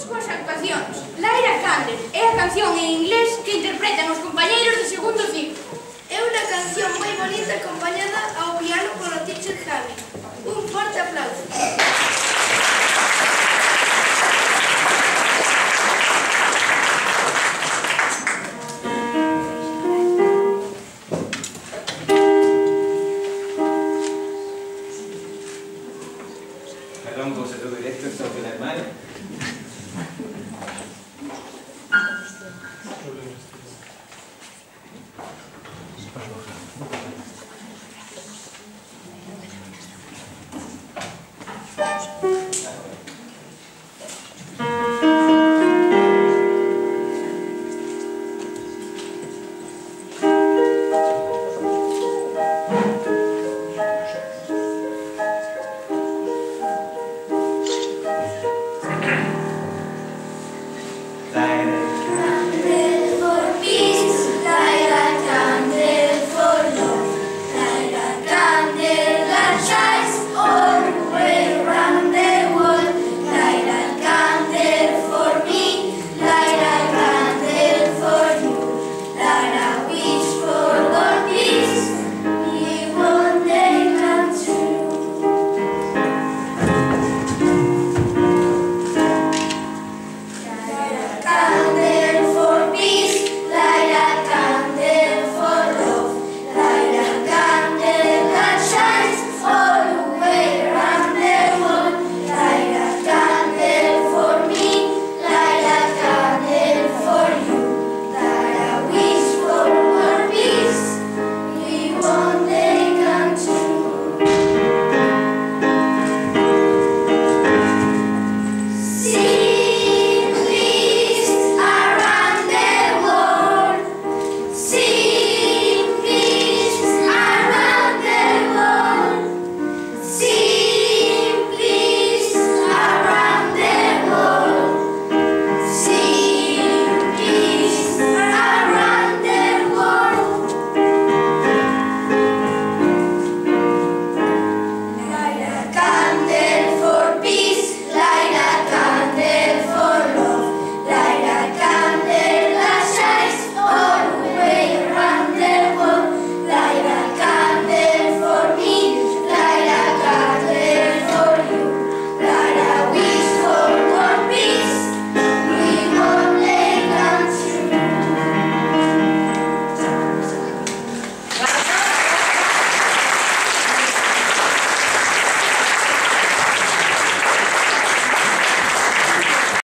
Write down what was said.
coas actuacións. Laira Candel é a canción en inglés que interpretan os compañeiros de segundo ciclo. É unha canción moi bonita acompañada ao piano polo teacher Javi. Un forte aplauso. Perdón, se todo directo, esto que la hermana.